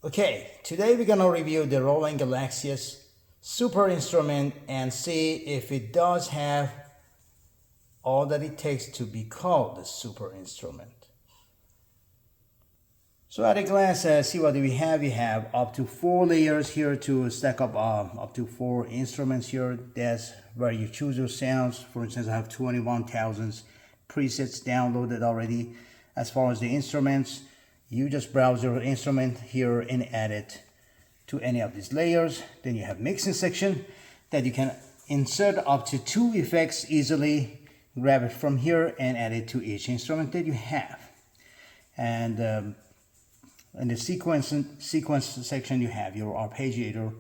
Okay, today we're gonna review the Roland GALAXIAS super instrument and see if it does have all that it takes to be called a super instrument. So at a glance, see what do we have. We have up to 4 layers here to stack up to 4 instruments here. That's where you choose your sounds. For instance, I have 21,000 presets downloaded already. As far as the instruments, you just browse your instrument here and add it to any of these layers. Then you have mixing section that you can insert up to 2 effects easily. Grab it from here and add it to each instrument that you have. And in the sequence section, you have your Arpeggiator,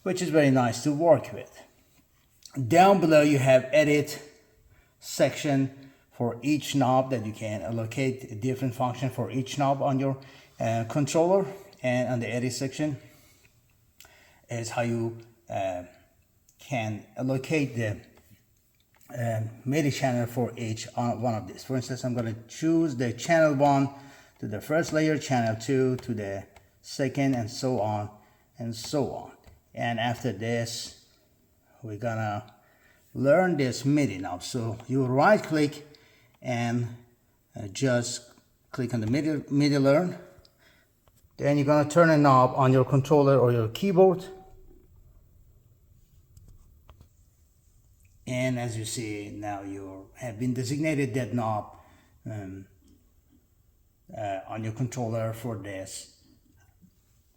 which is very nice to work with. Down below, you have edit section for each knob that you can allocate a different function for each knob on your controller. And on the edit section is how you can allocate the MIDI channel for each one of these. For instance, I'm going to choose the channel 1 to the first layer, channel 2 to the second, and so on and so on. And after this, we're gonna learn this MIDI knob. So you right click and just click on the MIDI learn. Then you're gonna turn a knob on your controller or your keyboard. And as you see, now you have been designated that knob on your controller for this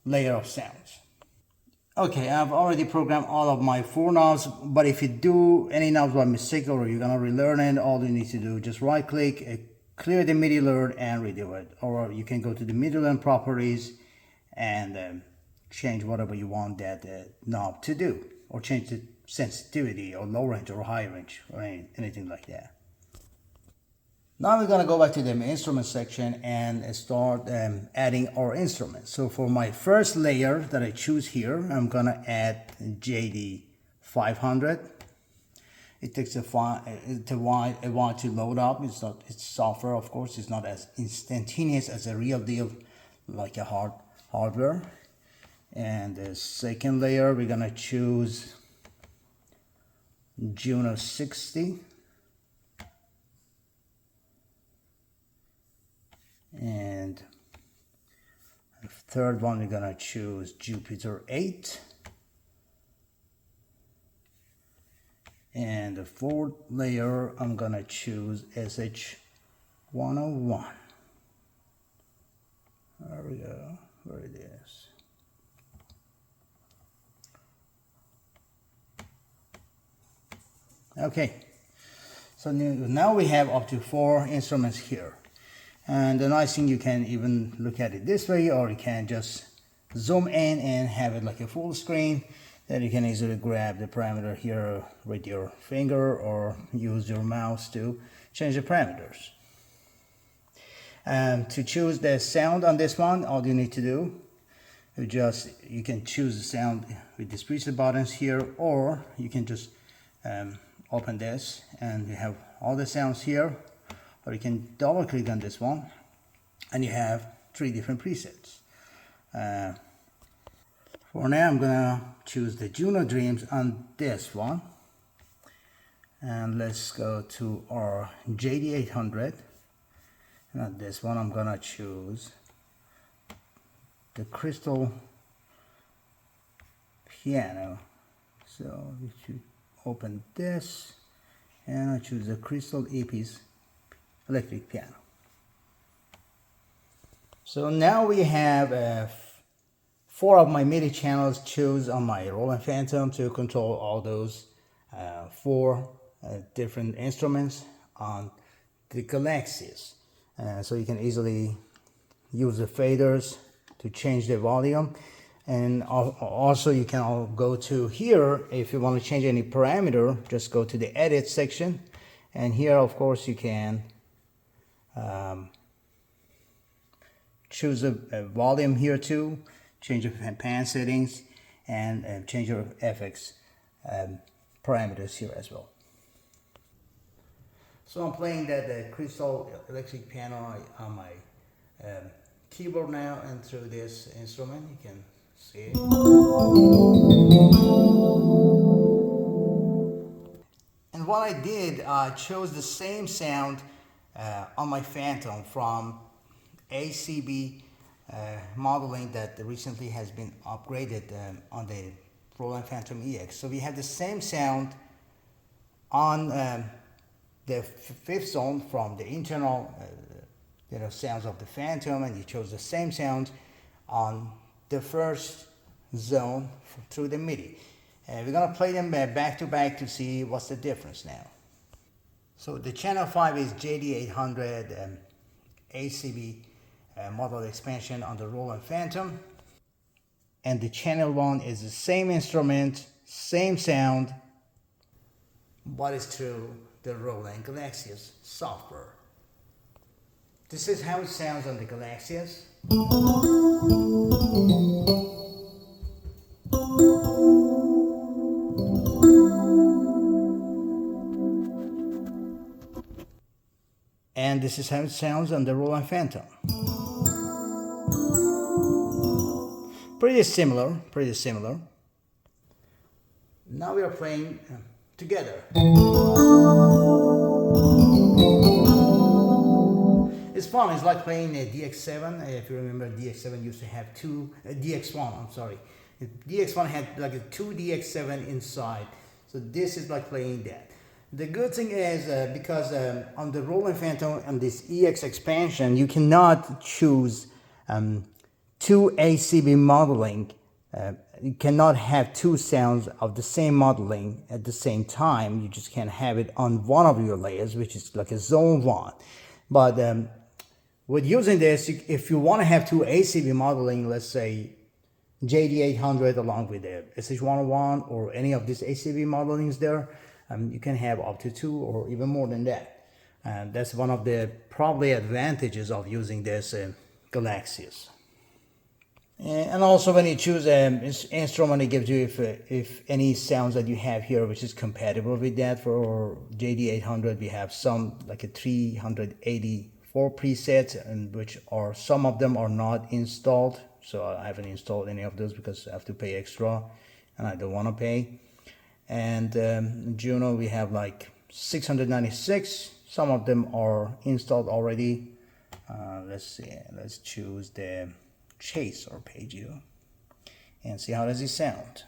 layer of sounds. Okay, I've already programmed all of my 4 knobs, but if you do any knobs by mistake or you're gonna relearn it, all you need to do, just right click, clear the MIDI learn and redo it. Or you can go to the MIDI learn properties and change whatever you want that knob to do, or change the sensitivity or low range or high range or anything like that. Now we're gonna go back to the instrument section and start adding our instruments. So for my first layer that I choose here, I'm gonna add JD 500. It takes a while to load up. It's software, of course. It's not as instantaneous as a real deal like a hardware. And the second layer, we're gonna choose Juno 60. And the third one, we're gonna choose Jupiter 8. And the fourth layer, I'm gonna choose SH101. There we go, where it is. Okay, so now we have up to 4 instruments here. And the nice thing, you can even look at it this way, or you can just zoom in and have it like a full screen. Then you can easily grab the parameter here with your finger or use your mouse to change the parameters. To choose the sound on this one, all you need to do, you can choose the sound with these preset buttons here, or you can just open this and you have all the sounds here. Or you can double click on this one and you have 3 different presets. For now, I'm gonna choose the Juno Dreams on this one. And let's go to our JD 800. And on this one, I'm gonna choose the Crystal Piano. So we should open this and I choose the Crystal EPs electric piano. So now we have 4 of my MIDI channels choose on my Roland Phantom to control all those 4 different instruments on the GALAXIAS. So you can easily use the faders to change the volume. And also you can go to here, if you want to change any parameter, just go to the edit section. And here, of course, you can choose a volume here too, change your pan settings, and change your FX parameters here as well. So I'm playing the Crystal electric piano on my keyboard now and through this instrument. You can see it. And what I did, I chose the same sound on my Phantom from ACB modeling that recently has been upgraded on the Roland Phantom EX. So we have the same sound on the fifth zone from the internal sounds of the Phantom, and you chose the same sound on the first zone through the MIDI. And we're gonna play them back to back to see what's the difference now. So the channel 5 is JD800 ACB model expansion on the Roland Phantom, and the channel 1 is the same instrument, same sound, but it's through the Roland GALAXIAS software. This is how it sounds on the GALAXIAS. And this is how it sounds on the Roland Phantom. Pretty similar, pretty similar. Now we are playing together. It's fun, it's like playing a DX7. If you remember, DX7 used to have two, DX1, I'm sorry. DX1 had like a 2 DX7 inside. So this is like playing that. The good thing is because on the Roland Phantom and this EX expansion, you cannot choose two ACB modeling. You cannot have two sounds of the same modeling at the same time. You just can't have it on one of your layers, which is like a zone 1. But with using this, if you want to have two ACB modeling, let's say JD800 along with the SH101 or any of these ACB modelings there, you can have up to 2 or even more than that. And that's one of the probably advantages of using this GALAXIAS. And also when you choose an instrument, it gives you if any sounds that you have here which is compatible with that. For JD800 we have some like a 384 presets, and which are some of them are not installed, so I haven't installed any of those because I have to pay extra and I don't want to pay. And Juno we have like 696. Some of them are installed already. Let's see, let's choose the Chase Arpeggio and see how does it sound.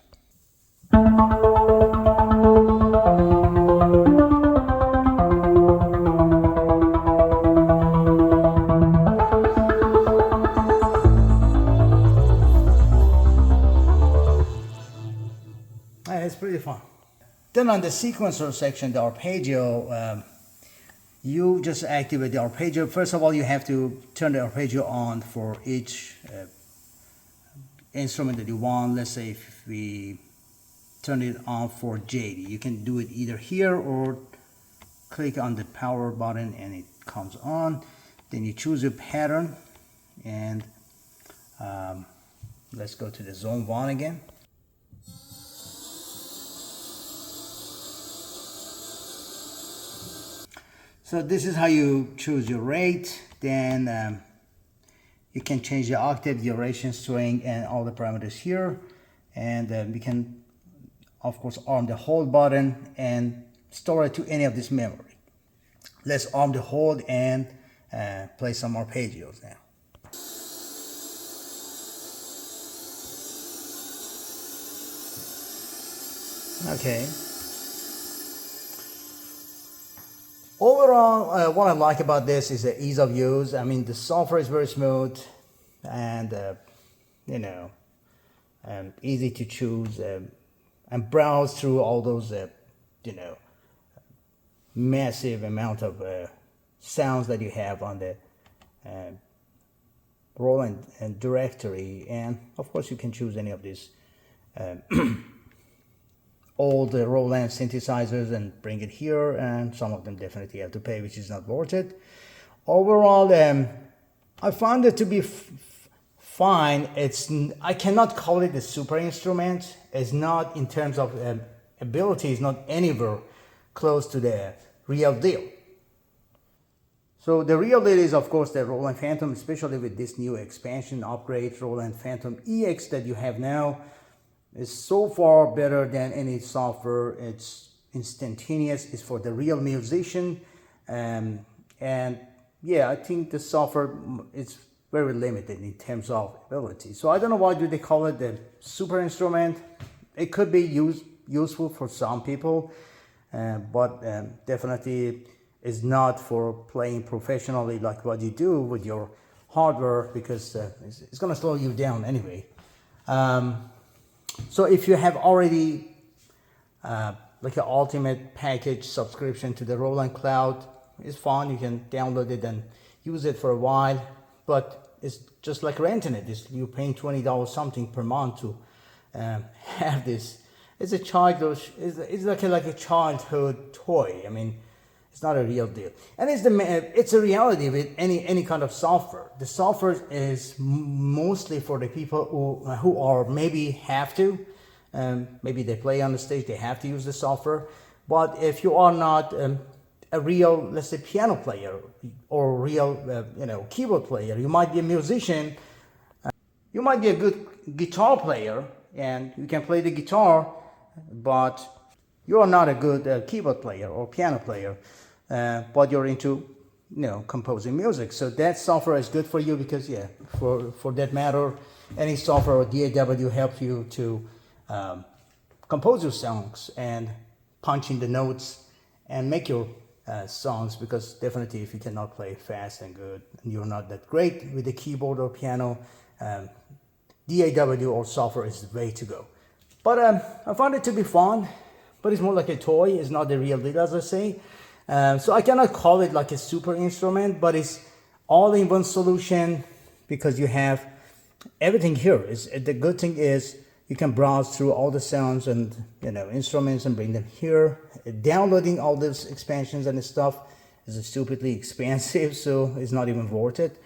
It's pretty fun. Then on the sequencer section, the arpeggio, you just activate the arpeggio. First of all, you have to turn the arpeggio on for each instrument that you want. Let's say if we turn it on for JD, you can do it either here or click on the power button and it comes on. Then you choose your pattern, and let's go to the zone 1 again. So this is how you choose your rate. Then you can change the octave, duration, string, and all the parameters here. And we can, of course, arm the hold button and store it to any of this memory. Let's arm the hold and play some arpeggios now. Okay. Overall, what I like about this is the ease of use. I mean, the software is very smooth and, easy to choose and browse through all those, massive amount of sounds that you have on the Roland directory. And of course, you can choose any of these old Roland synthesizers and bring it here, and some of them definitely have to pay, which is not worth it. Overall, I found it to be fine. I cannot call it a super instrument. It's not, in terms of ability, it's not anywhere close to the real deal. So the real deal is, of course, the Roland Phantom, especially with this new expansion upgrade, Roland Phantom EX that you have now, is so far better than any software. It's instantaneous. It's for the real musician, and yeah, I think the software is very limited in terms of ability. So I don't know why do they call it the super instrument. It could be useful for some people, but definitely is not for playing professionally like what you do with your hardware, because it's going to slow you down anyway. So if you have already like an ultimate package subscription to the Roland Cloud, it's fine. You can download it and use it for a while, but it's just like renting it. You're paying $20 something per month to have this. It's a childish. It's like a childhood toy. I mean, it's not a real deal, and it's a reality with any kind of software. The software is mostly for the people who are maybe have to, maybe they play on the stage, they have to use the software. But if you are not a real, let's say, piano player or real, keyboard player, you might be a musician, you might be a good guitar player, and you can play the guitar, but you are not a good keyboard player or piano player. But you're into, composing music. So that software is good for you, because yeah, for that matter, any software or DAW helps you to compose your songs and punch in the notes and make your songs. Because definitely, if you cannot play fast and good, and you're not that great with the keyboard or piano, DAW or software is the way to go. But I found it to be fun, but it's more like a toy. It's not the real deal, as I say. So I cannot call it like a super instrument, but it's all-in-one solution, because you have everything here. The good thing is you can browse through all the sounds and instruments and bring them here. Downloading all those expansions and stuff is stupidly expensive, so it's not even worth it,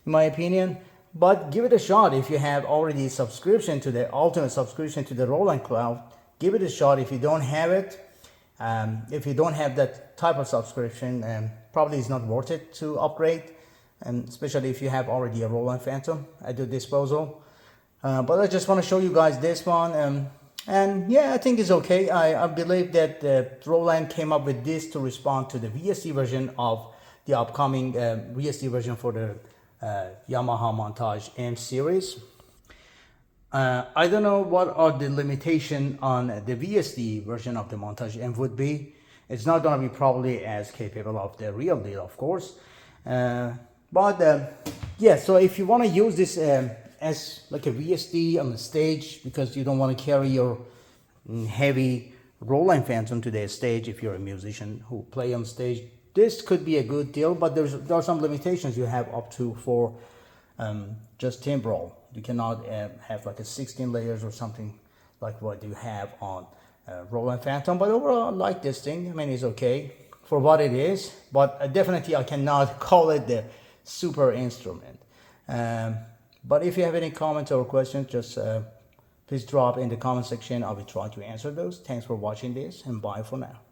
in my opinion. But give it a shot if you have already subscription to the ultimate subscription to the Roland Cloud. Give it a shot if you don't have it. If you don't have that type of subscription, probably it's not worth it to upgrade, and especially if you have already a Roland Phantom at your disposal. But I just want to show you guys this one, and yeah, I think it's okay. I believe that Roland came up with this to respond to the VST version of the upcoming VST version for the Yamaha Montage M series. I don't know what are the limitations on the VST version of the Montage M would be. It's not going to be probably as capable of the real deal, of course. But yeah, so if you want to use this as like a VST on the stage, because you don't want to carry your heavy Roland Phantom to the stage if you're a musician who play on stage, this could be a good deal. But there are some limitations you have up to for just timbral. You cannot have like a 16 layers or something like what you have on Roland Phantom. But overall, I like this thing. I mean, it's okay for what it is, but definitely I cannot call it the super instrument. But if you have any comments or questions, just please drop in the comment section. I will try to answer those. Thanks for watching this, and bye for now.